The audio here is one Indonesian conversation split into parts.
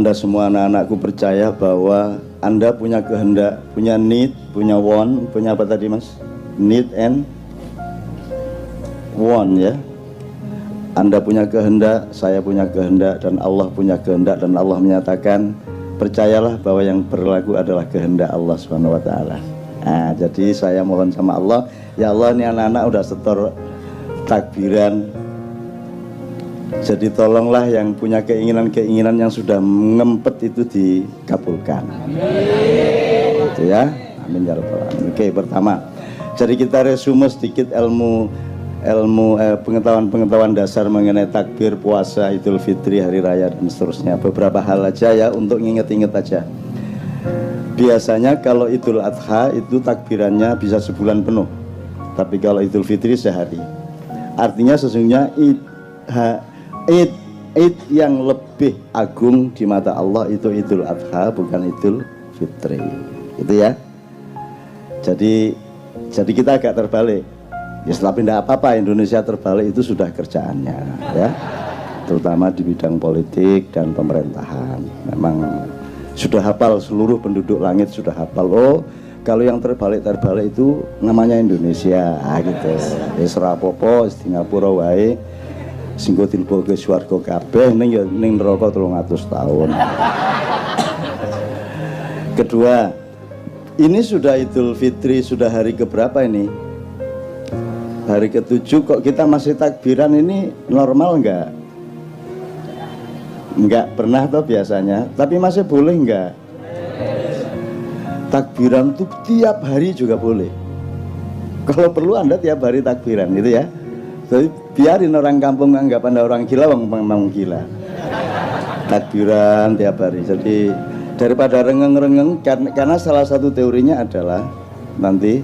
Anda semua anak-anakku percaya bahwa Anda punya kehendak, punya need, punya want, punya apa tadi mas? Need and want ya. Anda punya kehendak, saya punya kehendak, dan Allah punya kehendak, dan Allah menyatakan percayalah bahwa yang berlaku adalah kehendak Allah Subhanahu wa taala. Nah, jadi saya mohon sama Allah, ya Allah ini anak-anak udah setor takbiran. Jadi tolonglah yang punya keinginan-keinginan yang sudah ngempet itu dikabulkan. Gitu ya. Amin ya rabbal alamin. Oke, pertama. Jadi kita resume sedikit pengetahuan dasar mengenai takbir, puasa, Idul Fitri, hari raya dan seterusnya. Beberapa hal aja ya untuk nginget-inget aja. Biasanya kalau Idul Adha itu takbirannya bisa sebulan penuh. Tapi kalau Idul Fitri sehari. Artinya sesungguhnya Id yang lebih agung di mata Allah itu Idul Adha, bukan Idul Fitri. Itu ya. Jadi kita agak terbalik. Ya tapi tidak apa-apa, Indonesia terbalik itu sudah kerjaannya ya. Terutama di bidang politik dan pemerintahan. Memang sudah hafal, seluruh penduduk langit sudah hafal. Oh, kalau yang terbalik itu namanya Indonesia gitu. Wis ora apa-apa, Singapura wae. Singgo dilboke swarga kabeh ning neraka 300 tahun. Kedua, ini sudah Idul Fitri, sudah hari keberapa ini? Hari ke-7 kok kita masih takbiran, ini normal enggak? Enggak pernah toh biasanya, tapi masih boleh enggak? Takbiran tuh tiap hari juga boleh. Kalau perlu Anda tiap hari takbiran gitu ya. Jadi biarin orang kampung anggap Anda orang gila, memang gila. Takbiran tiap hari. Jadi daripada rengeng-rengeng, karena salah satu teorinya adalah nanti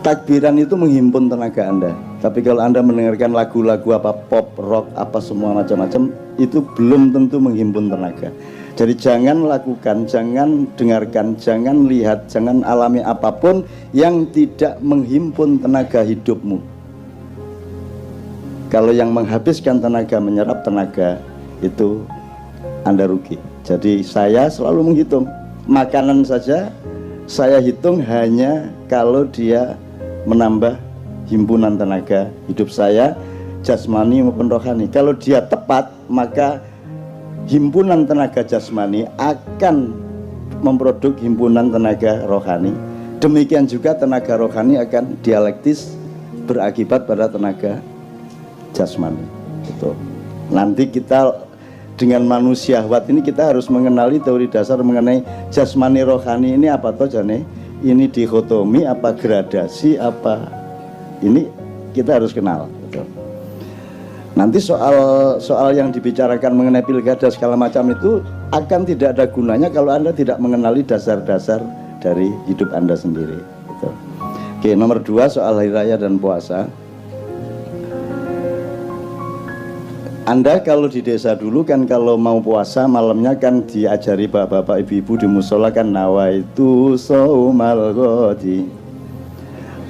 takbiran itu menghimpun tenaga Anda. Tapi kalau Anda mendengarkan lagu-lagu apa pop, rock, apa semua macam-macam, itu belum tentu menghimpun tenaga. Jadi jangan lakukan, jangan dengarkan, jangan lihat, jangan alami apapun yang tidak menghimpun tenaga hidupmu. Kalau yang menghabiskan tenaga, menyerap tenaga, itu Anda rugi. Jadi saya selalu menghitung makanan saja, saya hitung hanya kalau dia menambah himpunan tenaga hidup saya, jasmani maupun rohani. Kalau dia tepat, maka himpunan tenaga jasmani akan memproduk himpunan tenaga rohani. Demikian juga tenaga rohani akan dialektis berakibat pada tenaga jasmani. Gitu. Nanti kita dengan manusia syahwat ini kita harus mengenali teori dasar mengenai jasmani rohani ini apa toh jane? Ini dikotomi apa gradasi apa? Ini kita harus kenal. Gitu. Nanti soal yang dibicarakan mengenai pilkada segala macam itu akan tidak ada gunanya kalau Anda tidak mengenali dasar-dasar dari hidup Anda sendiri. Gitu. Oke, nomor 2 soal hari raya dan puasa. Anda kalau di desa dulu kan kalau mau puasa malamnya kan diajari bapak-bapak ibu-ibu di musola kan nawaitu saumal ghadi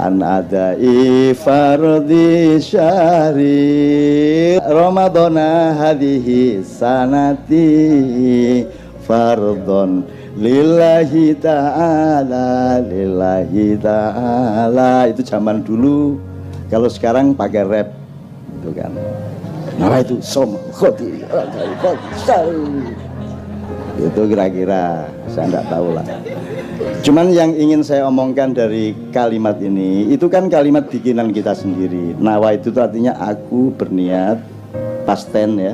an adai fardhi syahri ramadana hadhihi sanati fardhon lillahi ta'ala itu zaman dulu. Kalau sekarang pakai rap itu kan. Nah itu khoti itu kira-kira saya tidak tahu lah. Cuman yang ingin saya omongkan dari kalimat ini itu kan kalimat bikinan kita sendiri. Nawa itu artinya aku berniat, pasten ya.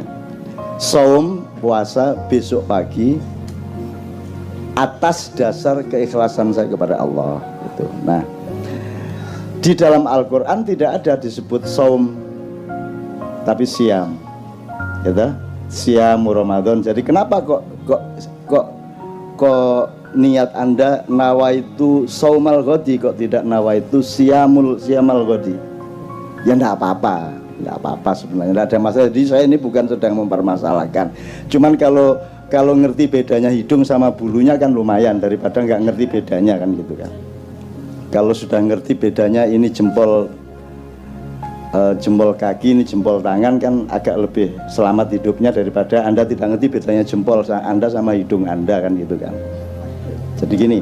Saum puasa besok pagi atas dasar keikhlasan saya kepada Allah gitu. Nah di dalam Al-Quran tidak ada disebut saum tapi siam, gitu, siam Ramadan. Jadi kenapa kok niat Anda nawaitu saumal ghadi kok tidak nawaitu siamal ghadi? Ya enggak apa-apa sebenarnya, enggak ada masalah. Jadi saya ini bukan sedang mempermasalahkan. Cuman kalau ngerti bedanya hidung sama bulunya kan lumayan daripada nggak ngerti bedanya kan gitu kan. Kalau sudah ngerti bedanya ini jempol jempol kaki, ini jempol tangan kan agak lebih selamat hidupnya daripada Anda tidak ngerti bedanya jempol Anda sama hidung Anda kan gitu kan. Jadi gini,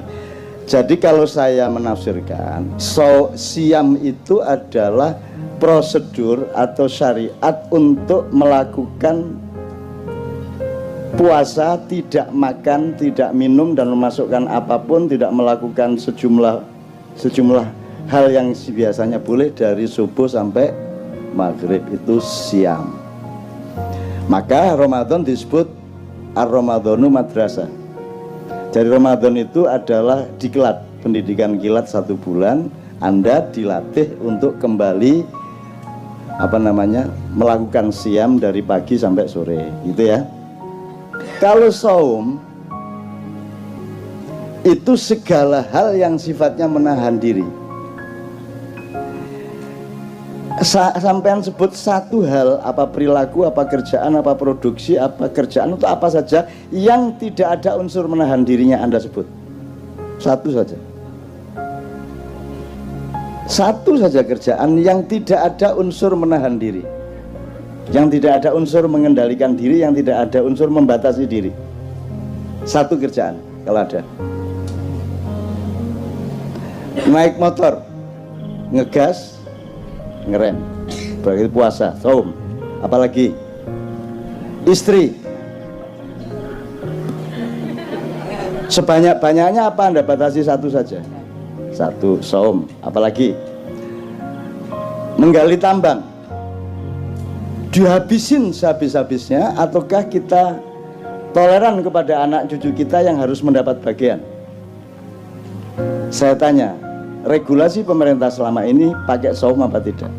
jadi kalau saya menafsirkan siam itu adalah prosedur atau syariat untuk melakukan puasa, tidak makan, tidak minum dan memasukkan apapun, tidak melakukan sejumlah hal yang biasanya boleh dari subuh sampai maghrib, itu siam. Maka Ramadan disebut Ar-Ramadhanu Madrasah. Jadi Ramadan itu adalah diklat, pendidikan kilat 1 bulan. Anda dilatih untuk kembali melakukan siam dari pagi sampai sore, gitu ya. Kalau saum itu segala hal yang sifatnya menahan diri. Sampean sebut satu hal, apa perilaku, apa kerjaan, apa produksi, apa kerjaan, untuk apa saja yang tidak ada unsur menahan dirinya Anda sebut. Satu saja. Satu saja kerjaan yang tidak ada unsur menahan diri, yang tidak ada unsur mengendalikan diri, yang tidak ada unsur membatasi diri. Satu kerjaan kalau ada. Naik motor, ngegas, ngerem, berarti puasa, saum. Apalagi istri, sebanyak-banyaknya apa Anda batasi satu saja, satu, saum. Apalagi menggali tambang, dihabisin sehabis-habisnya, ataukah kita toleran kepada anak cucu kita yang harus mendapat bagian? Saya tanya, regulasi pemerintah selama ini pakai saum apa tidak?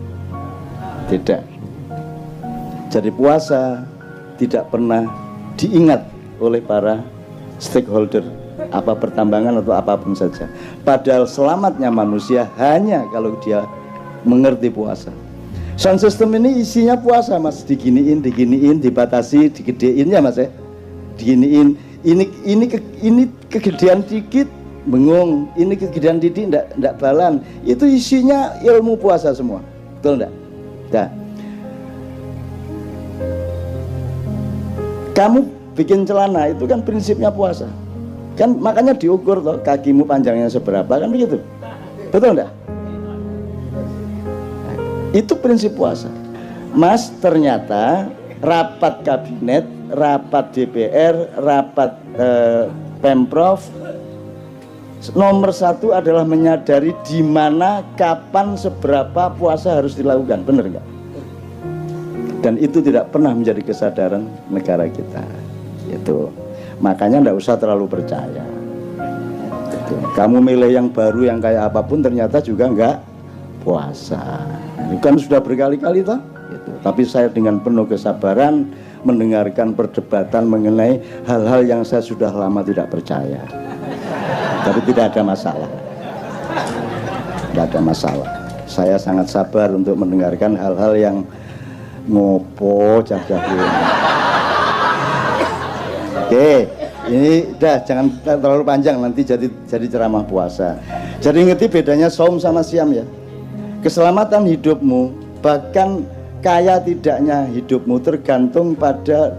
Tidak. Jadi puasa tidak pernah diingat oleh para stakeholder, apa pertambangan atau apapun saja. Padahal selamatnya manusia hanya kalau dia mengerti puasa. Sound system ini isinya puasa, Mas. Diginiin, dibatasi, digedein ya, Mas ya. Diginiin, ini kegedean dikit bengung, ini kegedean titik ndak balan. Itu isinya ilmu puasa semua. Betul ndak? Nah, kamu bikin celana itu kan prinsipnya puasa. Kan makanya diukur toh, kakimu panjangnya seberapa, kan begitu. Betul ndak? Itu prinsip puasa. Mas, ternyata rapat kabinet, rapat DPR, rapat Pemprov, nomor 1 adalah menyadari di mana, kapan, seberapa puasa harus dilakukan, benar nggak? Dan itu tidak pernah menjadi kesadaran negara kita. Itu makanya nggak usah terlalu percaya. Itu. Kamu milih yang baru yang kayak apapun ternyata juga nggak puasa. Ini kan sudah berkali-kali toh. Gitu. Tapi saya dengan penuh kesabaran mendengarkan perdebatan mengenai hal-hal yang saya sudah lama tidak percaya. Tapi tidak ada masalah. Tidak ada masalah. Saya sangat sabar untuk mendengarkan hal-hal yang ngopo cah-cah. Oke, ini udah jangan terlalu panjang, nanti jadi ceramah puasa. Jadi ngerti bedanya saum sama siam ya. Keselamatan hidupmu, bahkan kaya tidaknya hidupmu tergantung pada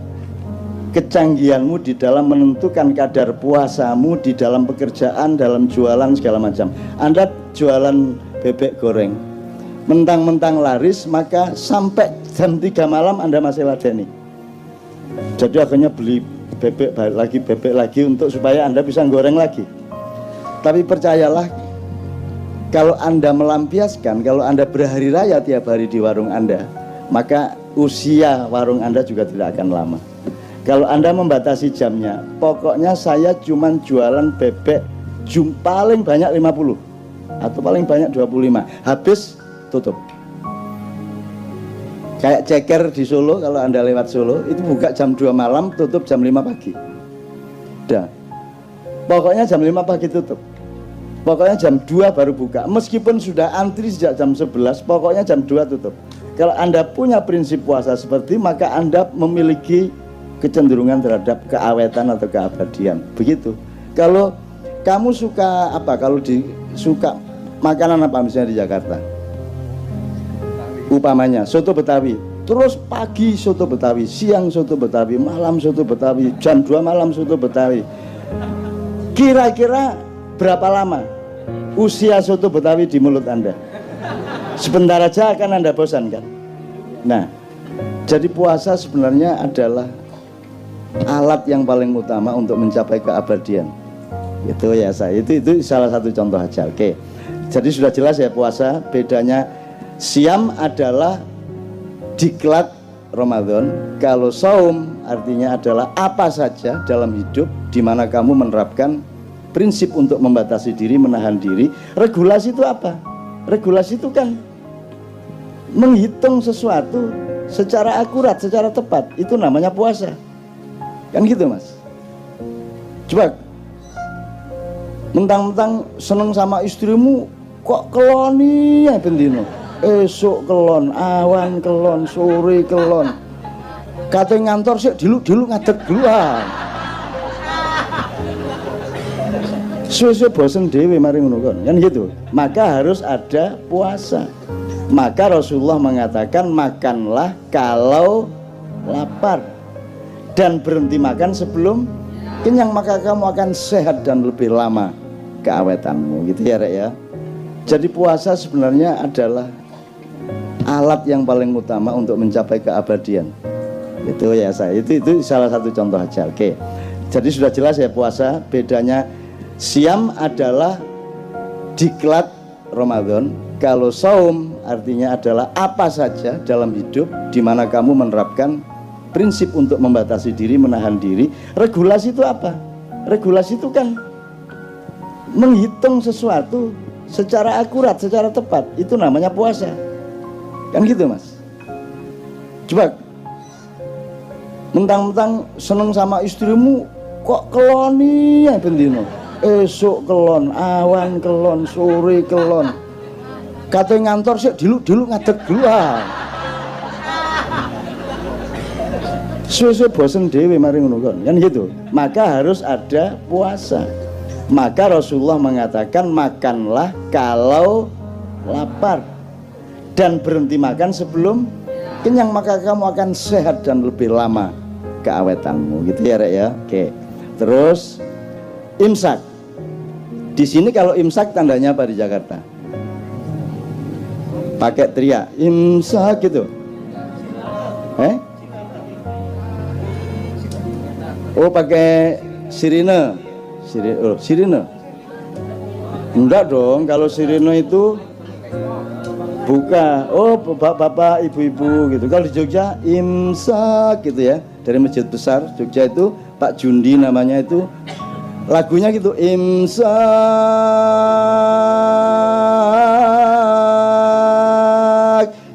kecanggihanmu di dalam menentukan kadar puasamu di dalam pekerjaan, dalam jualan segala macam. Anda jualan bebek goreng, mentang-mentang laris, maka sampai jam 3 malam Anda masih ladeni. Jadi akhirnya beli bebek lagi untuk supaya Anda bisa goreng lagi. Tapi percayalah, kalau Anda melampiaskan, kalau Anda berhari raya tiap hari di warung Anda, maka usia warung Anda juga tidak akan lama. Kalau Anda membatasi jamnya, pokoknya saya cuman jualan bebek paling banyak 50 atau paling banyak 25, habis tutup. Kayak ceker di Solo, kalau Anda lewat Solo itu buka jam 2 malam, tutup jam 5 pagi. Udah. Pokoknya jam 5 pagi tutup. Pokoknya jam 2 baru buka. Meskipun sudah antri sejak jam 11, pokoknya jam 2 tutup. Kalau Anda punya prinsip puasa seperti, maka Anda memiliki kecenderungan terhadap keawetan atau keabadian. Begitu. Kalau kamu suka apa? Kalau suka makanan apa misalnya di Jakarta? Upamanya soto Betawi, terus pagi soto Betawi, siang soto Betawi, malam soto Betawi, jam 2 malam soto Betawi. Kira-kira berapa lama usia soto Betawi di mulut Anda? Sebentar aja akan Anda bosan kan? Nah, jadi puasa sebenarnya adalah alat yang paling utama untuk mencapai keabadian. Itu ya saya, itu salah satu contoh aja. Oke. Jadi sudah jelas ya puasa, bedanya siam adalah diklat Ramadan. Kalau saum artinya adalah apa saja dalam hidup di mana kamu menerapkan prinsip untuk membatasi diri, menahan diri. Regulasi itu apa? Regulasi itu kan menghitung sesuatu secara akurat, secara tepat. Itu namanya puasa. Kan gitu Mas. Coba mentang-mentang seneng sama istrimu kok keloni ya bendino. Esok kelon, awan kelon, sore kelon. Kate ngantor sih dilu ngadeg duluan. Suwe-suwe bosen dhewe mari ngono kan gitu. Maka harus ada puasa. Maka Rasulullah mengatakan makanlah kalau lapar dan berhenti makan sebelum kenyang, maka kamu akan sehat dan lebih lama keawetanmu, gitu ya Rek ya. Jadi puasa sebenarnya adalah alat yang paling utama untuk mencapai keabadian. Itu ya saya, itu salah satu contoh aja. Oke. Jadi sudah jelas ya puasa, bedanya siam adalah diklat Ramadan. Kalau saum artinya adalah apa saja dalam hidup di mana kamu menerapkan prinsip untuk membatasi diri, menahan diri. Regulasi itu apa? Regulasi itu kan menghitung sesuatu secara akurat, secara tepat. Itu namanya puasa. Kan gitu Mas. Coba mentang-mentang seneng sama istrimu kok keloni ya bendino. Esok kelon, awan kelon, sore kelon. Kate ngantor sih dilu ngadeg duluan. Suwe-suwe bosen dhewe mari ngono kan gitu. Maka harus ada puasa. Maka Rasulullah mengatakan makanlah kalau lapar dan berhenti makan sebelum kenyang, maka kamu akan sehat dan lebih lama keawetanmu, gitu ya Rek ya. Oke. Terus imsak. Di sini kalau imsak tandanya apa di Jakarta? Pakai teriak imsak gitu. Oh pakai sirine. Sirine. Enggak dong, kalau sirine itu buka. Oh bapak-bapak, ibu-ibu gitu. Kalau di Jogja imsak gitu ya. Dari masjid besar Jogja itu Pak Jundi namanya itu. Lagunya gitu, imsak,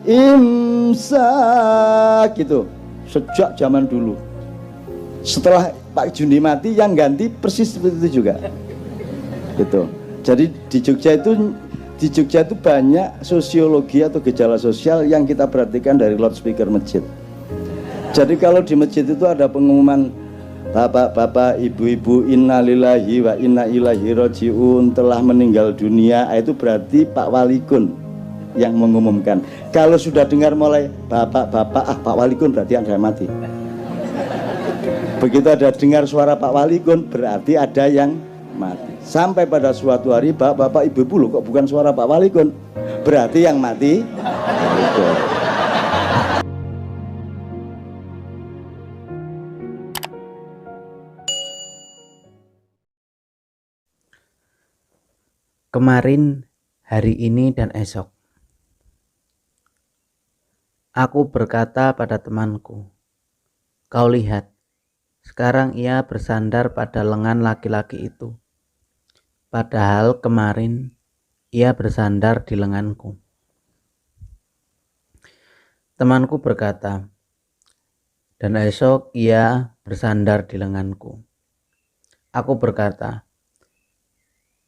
imsak gitu. Sejak zaman dulu. Setelah Pak Jundi mati, yang ganti persis seperti itu juga. Gitu. Jadi di Jogja itu banyak sosiologi atau gejala sosial yang kita perhatikan dari loudspeaker masjid. Jadi kalau di masjid itu ada pengumuman bapak-bapak, ibu-ibu, innalillahi wa inna ilaihi rajiun telah meninggal dunia, itu berarti Pak Walikun yang mengumumkan. Kalau sudah dengar mulai bapak-bapak, Pak Walikun berarti ada yang mati. Begitu ada dengar suara Pak Walikun berarti ada yang mati. Sampai pada suatu hari bapak-bapak, ibu-ibu loh kok bukan suara Pak Walikun, berarti yang mati Walikun. Kemarin, hari ini, dan esok. Aku berkata pada temanku, "Kau lihat, sekarang ia bersandar pada lengan laki-laki itu. Padahal kemarin ia bersandar di lenganku." Temanku berkata, "Dan esok ia bersandar di lenganku." Aku berkata,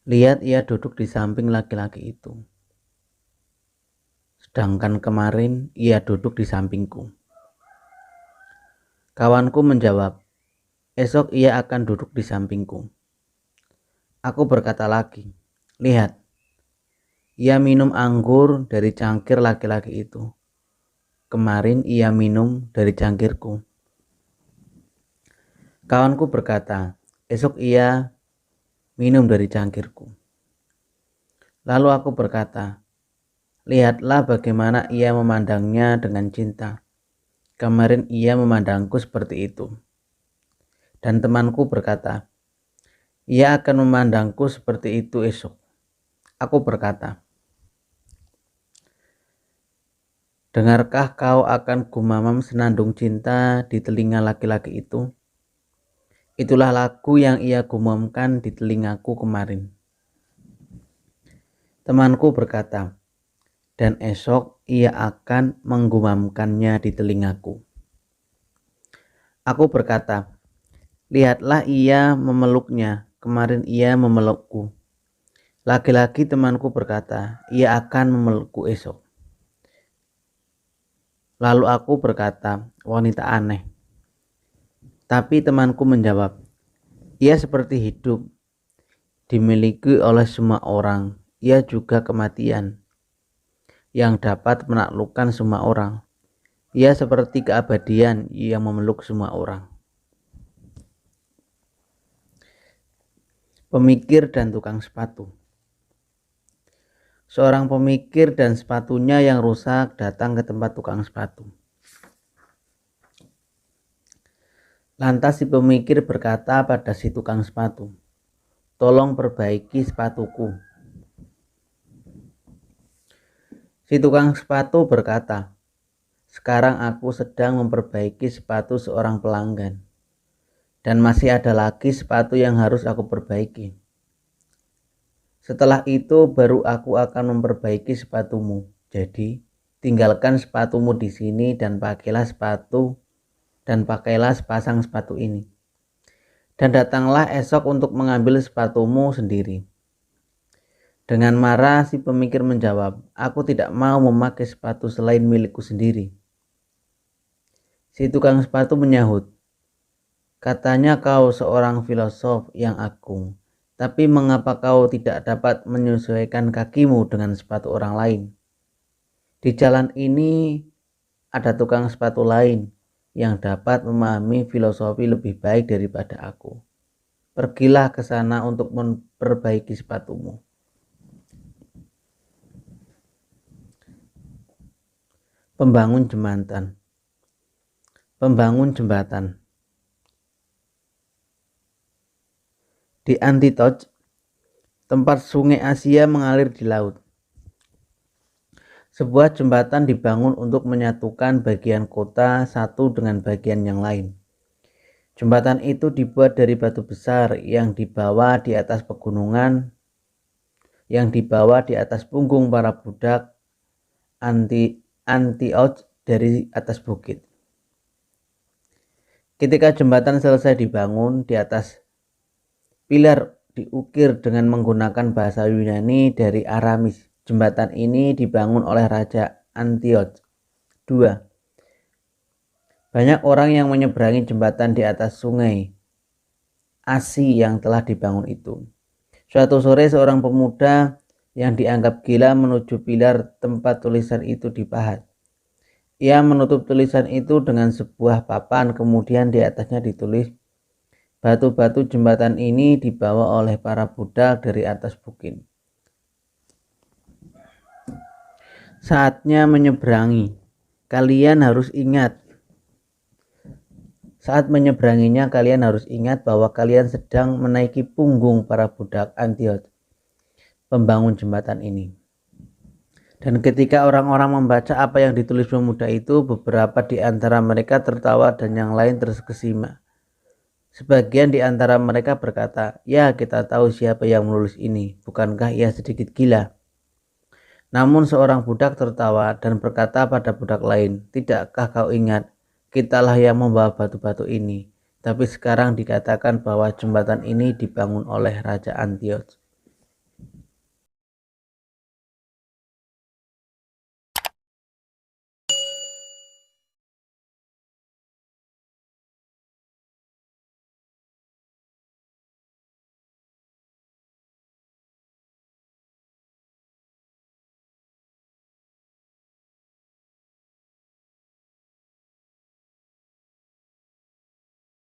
"Lihat, ia duduk di samping laki-laki itu. Sedangkan kemarin ia duduk di sampingku." Kawanku menjawab, "Esok ia akan duduk di sampingku." Aku berkata lagi, "Lihat, ia minum anggur dari cangkir laki-laki itu. kemarin ia minum dari cangkirku. Kawanku berkata, esok ia minum dari cangkirku. Lalu aku berkata, lihatlah bagaimana ia memandangnya dengan cinta. Kemarin ia memandangku seperti itu. Dan temanku berkata, ia akan memandangku seperti itu esok. Aku berkata, dengarkah kau akan gumamam senandung cinta di telinga laki-laki itu? Itulah lagu yang ia gumamkan di telingaku kemarin. Temanku berkata, dan esok ia akan menggumamkannya di telingaku. Aku berkata, lihatlah ia memeluknya, kemarin ia memelukku. Lagi-lagi temanku berkata, ia akan memelukku esok. Lalu aku berkata, wanita aneh. Tapi temanku menjawab, ia seperti hidup, dimiliki oleh semua orang, ia juga kematian, yang dapat menaklukkan semua orang. Ia seperti keabadian yang memeluk semua orang. Pemikir dan tukang sepatu. Seorang pemikir dan sepatunya yang rusak datang ke tempat tukang sepatu. Lantas si pemikir berkata pada si tukang sepatu, tolong perbaiki sepatuku. Si tukang sepatu berkata, sekarang aku sedang memperbaiki sepatu seorang pelanggan, dan masih ada lagi sepatu yang harus aku perbaiki. Setelah itu baru aku akan memperbaiki sepatumu. Jadi tinggalkan sepatumu di sini dan pakailah sepasang sepatu ini. Dan datanglah esok untuk mengambil sepatumu sendiri. Dengan marah si pemikir menjawab, aku tidak mau memakai sepatu selain milikku sendiri. Si tukang sepatu menyahut, katanya kau seorang filosof yang agung, tapi mengapa kau tidak dapat menyesuaikan kakimu dengan sepatu orang lain? Di jalan ini ada tukang sepatu lain yang dapat memahami filosofi lebih baik daripada aku. Pergilah ke sana untuk memperbaiki sepatumu. Pembangun jembatan. Di Antioch, tempat sungai Asia mengalir di laut, sebuah jembatan dibangun untuk menyatukan bagian kota satu dengan bagian yang lain. Jembatan itu dibuat dari batu besar yang dibawa di atas pegunungan, yang dibawa di atas punggung para budak Antioch dari atas bukit. Ketika jembatan selesai dibangun, di atas pilar diukir dengan menggunakan bahasa Yunani dari Aramis. Jembatan ini dibangun oleh Raja Antioch II. Banyak orang yang menyeberangi jembatan di atas sungai Asi yang telah dibangun itu. Suatu sore seorang pemuda yang dianggap gila menuju pilar tempat tulisan itu dipahat. Ia menutup tulisan itu dengan sebuah papan, kemudian di atasnya ditulis, batu-batu jembatan ini dibawa oleh para budak dari atas bukit. Saatnya menyeberangi, kalian harus ingat. Saat menyeberanginya, kalian harus ingat bahwa kalian sedang menaiki punggung para budak Antioch, pembangun jembatan ini. Dan ketika orang-orang membaca apa yang ditulis pemuda itu, beberapa di antara mereka tertawa dan yang lain terkesima. Sebagian di antara mereka berkata, ya kita tahu siapa yang menulis ini, bukankah ia sedikit gila? Namun seorang budak tertawa dan berkata pada budak lain, tidakkah kau ingat, kitalah yang membawa batu-batu ini. Tapi sekarang dikatakan bahwa jembatan ini dibangun oleh Raja Antioch.